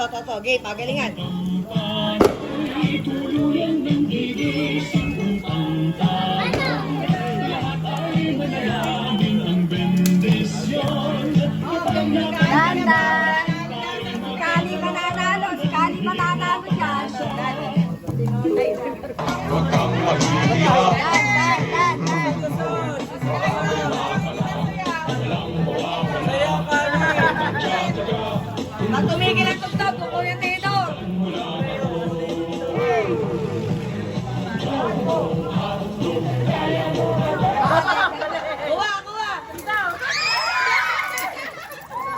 to. Okay, pagalingan. Dandan. Kali mananalo. Si Kali mananalo yan. Huwag kang maghihirap. Pag tumigil ang tugtog, kukunin yung tinidor. Kuha, kuha.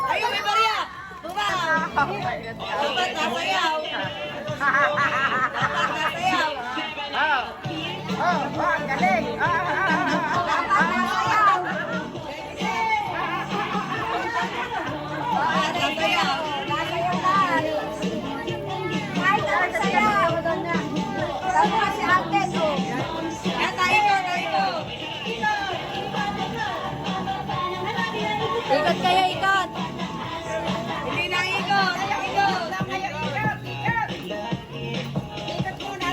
Ayun, may barya. Kuha. Dapat nasayaw. Dapat nasayaw. Galing. Dapat nasayaw. Dapat nasayaw. Nasayaw na. Kahit ang sayaw. Sabi nga si Ate, no? Yan, tayo, tayo. Ikot kayo, ikot. Hindi na ikot. Ikot. Ikot muna,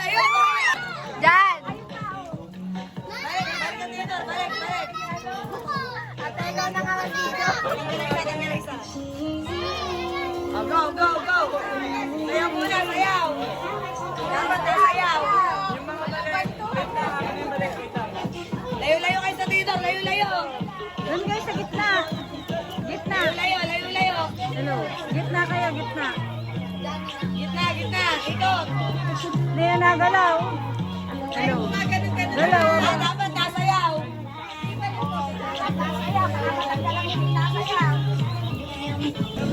Ayun. Diyan. Balik, balik ang tinidor. Balik, balik. Ate, ikaw na nga mag-video. Tingnan isa. Oh, go, go, go. Sayaw muna, sayaw. Dapat na sayaw. Layo-layo kayo sa tinidor. Layo-layo. Doon kayo sa gitna. Gitna. Layo-layo, layo-layo. Hello. Gitna kayo, gitna. Gitna, gitna. Ikot. Hindi na nagalaw. Hello. Ganun-ganun. Hello. Dapat nasayaw.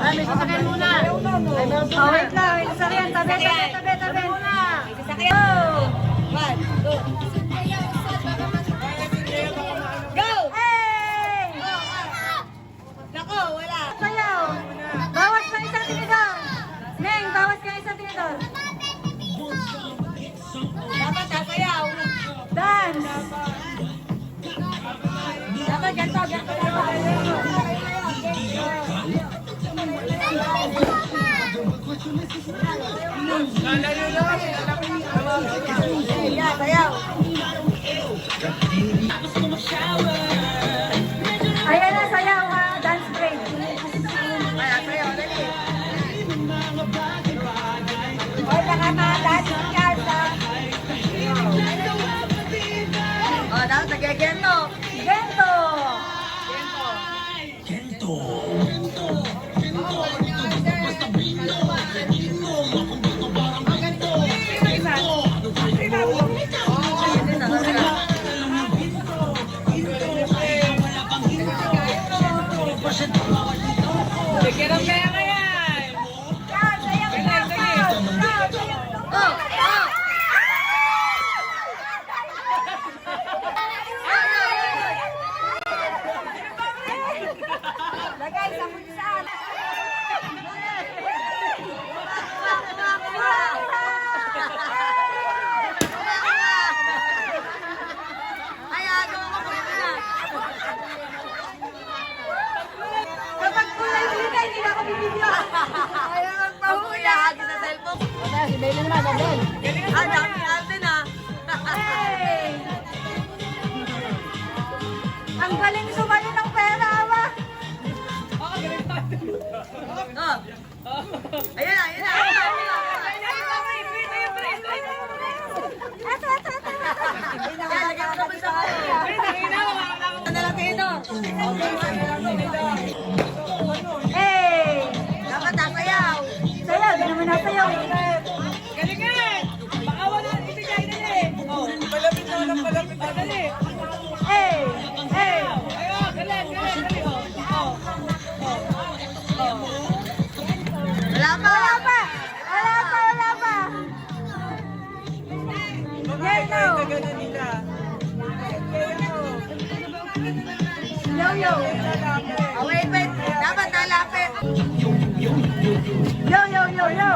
Ay, may sasakyan muna. Oh, wait lang. May sasakyan. Tabi, tabi, tabi, tabi. Sasakyan. One, two. Go! Hey! Nako, wala. Sayaw. Bawas pa isang tinidor. Neng, bawas ka isang tinidor. Dapat nasayaw. Dance. Dapat ganito, ganito, dapat. Yeah, sayaw. Ayan na, sayaw ha. Dance break. Kaya, sayaw, dali. Hoy, nakaka-dance yan sa... Oh, dapat nagagento. Gento. Bigyan ng kaya kaya. Yan, sayaw na. Oh, oh. Lagay sa pulisaan. Ay, agaw mo muna. Kapag kulay dito, hindi na ako bibidyo. Ayaw magpahuya. Hagi sa cellphone. Si Bailey naman, nandun. Ah, dami natin ah. Hey! Ang galing sumayo ng pera, awa. Oh. Ayun na, ayun na. Eto, eto, eto. Yan, lagyan mo naman sa kanya. Ano lang dito? Hey! Dapat nasayaw. Sayaw, di naman nasayaw. Galingan! Baka wala ibigay na eh. Oh, palapit na lang, palapit na. Dali. Hey! Hey! Ayun, galing, galing, galing. Oh, oh. Wala pa. Wala pa! Wala pa, wala pa! Yellow! Yo-yo! Oh, wait, wait. Dapat nalapit. Yo, yo, yo, yo!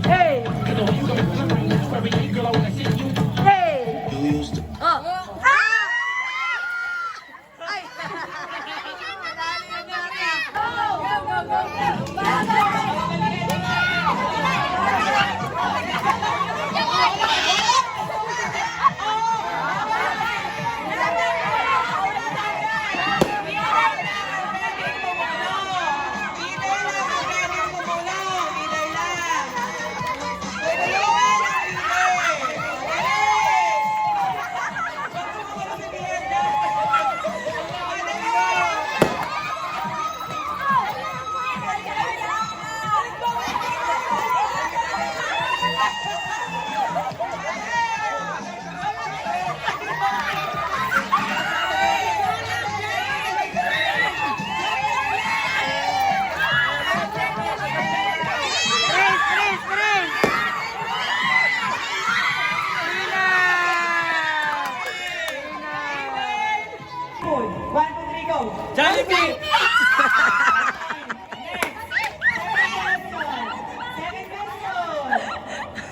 Hey!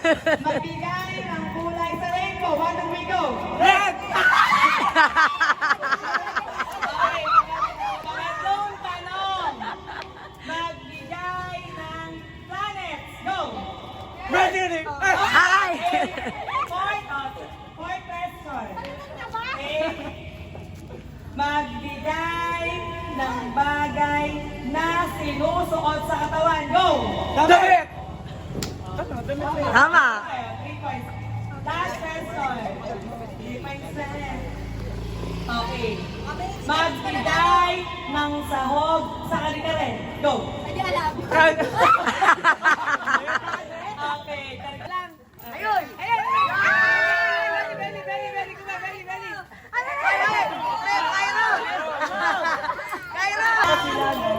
Magbigay ng kulay sa rainbow. One, two, three, go! Red! Okay, pangatlong tanong. Magbigay ng planets. Go! Ay! Fourth question. Okay. Magbigay ng bagay na sinusuot sa katawan. Go! Damit! Tama. 3 points. Last question. 3 points na yan. Okay. Magbigay ng sahog sa kare-kare. Go! Okay. Lang. Ayun! Ayun! Belly, belly, belly. Kuma, belly, belly.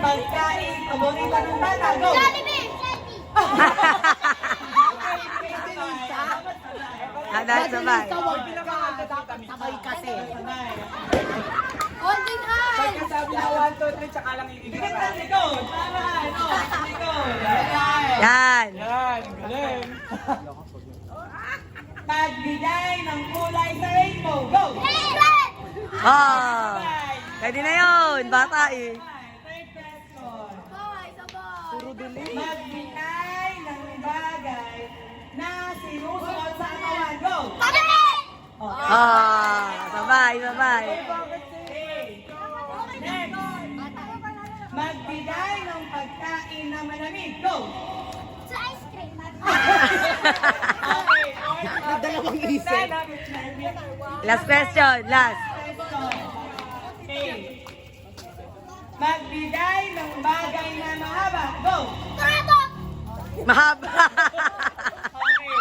Pagkain, paborito ng bata. Go! Dahil sabay. Sabay kasi. Holding eye! Pagkasabi na 1, 2, 3, tsaka lang Bigat ibigay. ng likod. Tama, ano? Likod. Ayan. Yan. Yan, galing. Magbigay ng kulay sa rainbow. Go! Oh. Pwede na yun. Bata eh. Third question. Magbigay ng bagay na sinusuot sa katawan. Go! Oh. Sabay, sabay. Okay. Next. Magbigay ng pagkain na malamig. Go! Okay. Dalawang isip. Last question. Last. Okay. Magbigay ng bagay na mahaba. Go! Mahaba. Okay.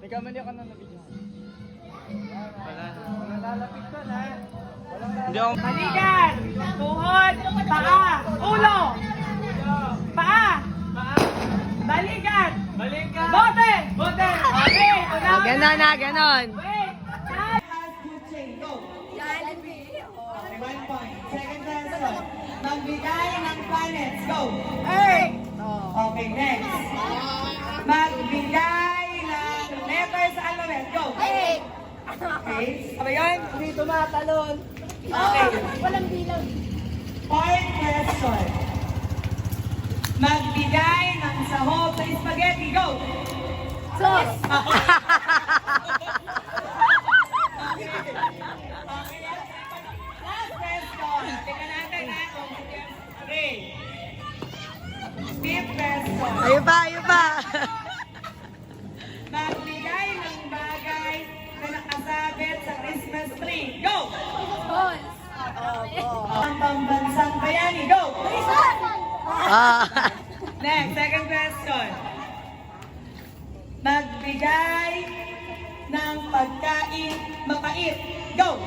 Ikaw man ka na nabidyo. Wala. Walang lalapit ka na. Hindi ako. Balikan! Tuhod! Paa! Ulo! Paa! Balikan! Balikan! Bote! Bote! Okay! Oh, ganon na, ganon. Wait! Has good chain. Go! Okay, 1 point. Second question. Magbigay ng planets. Go! Earth! Okay, next. Magbigay ng letters sa alphabet. Go! Okay. Aba yun? Hindi tumatalon. Okay. Walang bilang. Fourth question. Magbigay ng sahog sa spaghetti. Go! Sauce. Last question. Tingnan natin ha. Okay. Fifth question. Ayun pa, ayun pa. Magbigay ng bagay na nakasabit sa Christmas tree. Go! Ang pambansang bayani. Go! Ah. Next, second question. Magbigay ng pagkain mapait. Go!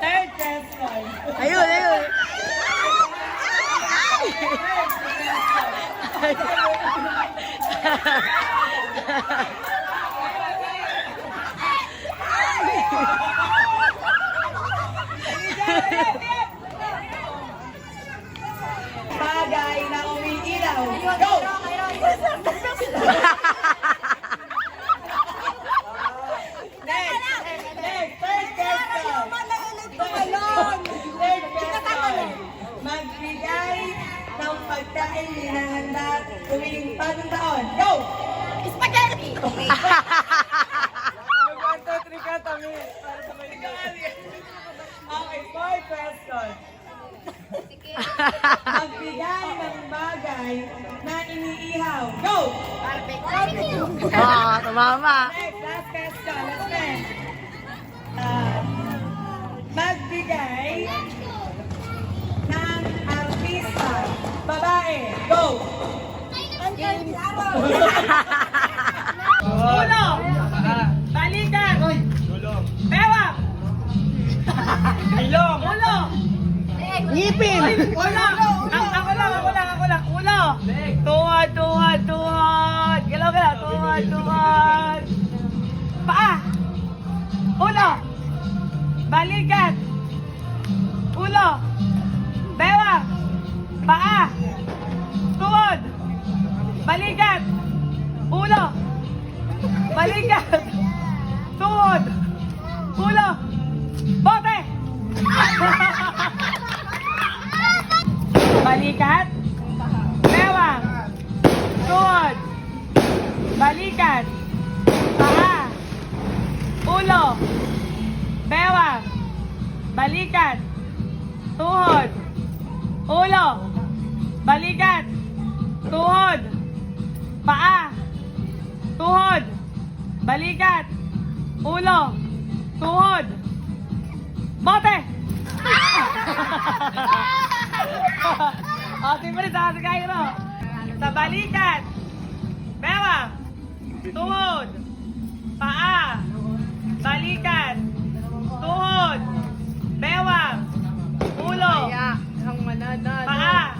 Third question. Ayun, ayun. Bagay na umiilaw. Go! Next, third question. Third question. Magbigay ng pagkain hinahanda tuwing bagong taon. Go! Spaghetti. Mag 1, 2, 3 ka, Tami. Para sa may Okay, fourth question. Magbigay ng bagay na iniihaw. Go! Oh, tumama. Next, last question. Last question. Magbigay ng artista Ulo. Balikan. Gulong. Bewang. Ilong. Ulo. Ngipin. Ulo. Ako lang. Ulo. Tuhod. Galaw. Tuhod. Paa. Ulo. Balikan. Ulo. Bewang. Paa. Tuhod. Balikan. Ulo. Balikan. Tuhod. Ulo. Bote. Balikan. Bewang. Tuhod. Balikan. Paa. Ulo. Bewang. Balikan. Tuhod. Ulo. Balikan. Tuhod. Paa. Tuhod. Balikan. Ulo. Tuhod. Bote! Sige pa rin, sasagayin mo. Sa balikan. Bewang. Tuhod. Paa. Balikan. Tuhod. Bewang. Ulo. Ang mananalo. Paa.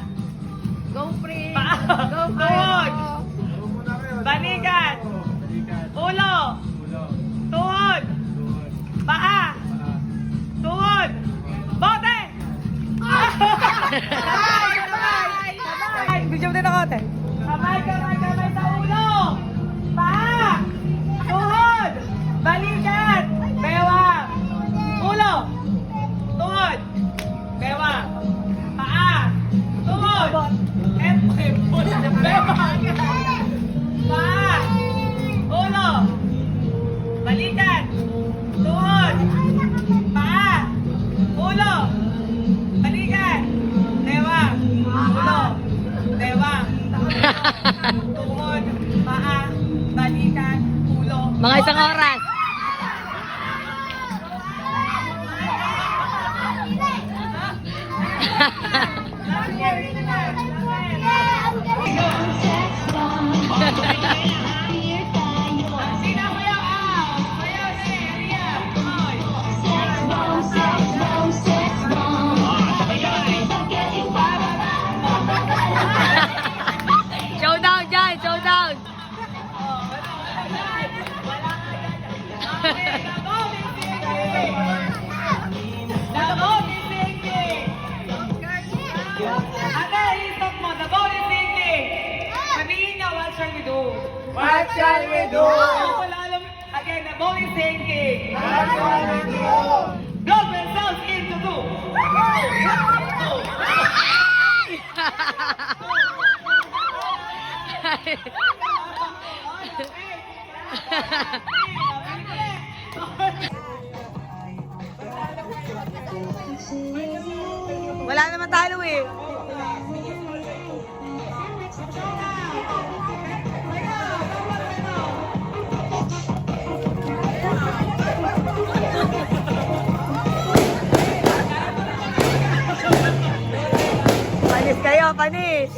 Go, Pre. Paa. Go, Tuhod. Pre. Balikan. Balikan. Ulo. Ulo. Tuhod. Tuhod. Paa. Tuhod. Bote! Sabay! Video mo din ako, te. Kamay sa ulo. Paa. Tuhod. Balikan. Bewang. Ulo. Tuhod. Bewang. Paa. Tuhod. Bewang. Paa. Ulo. Balikan. Tuhod. Paa. Ulo. Balikan. Bewang. Ulo. Bewang. Tuhod. Paa. Balikan. Ulo. Mga isang oras. Showdown dyan, showdown. What shall we do? Again, the ball is sinking. What shall we do? Blow themselves into two. Wala naman talo eh. Panis kayo, panis.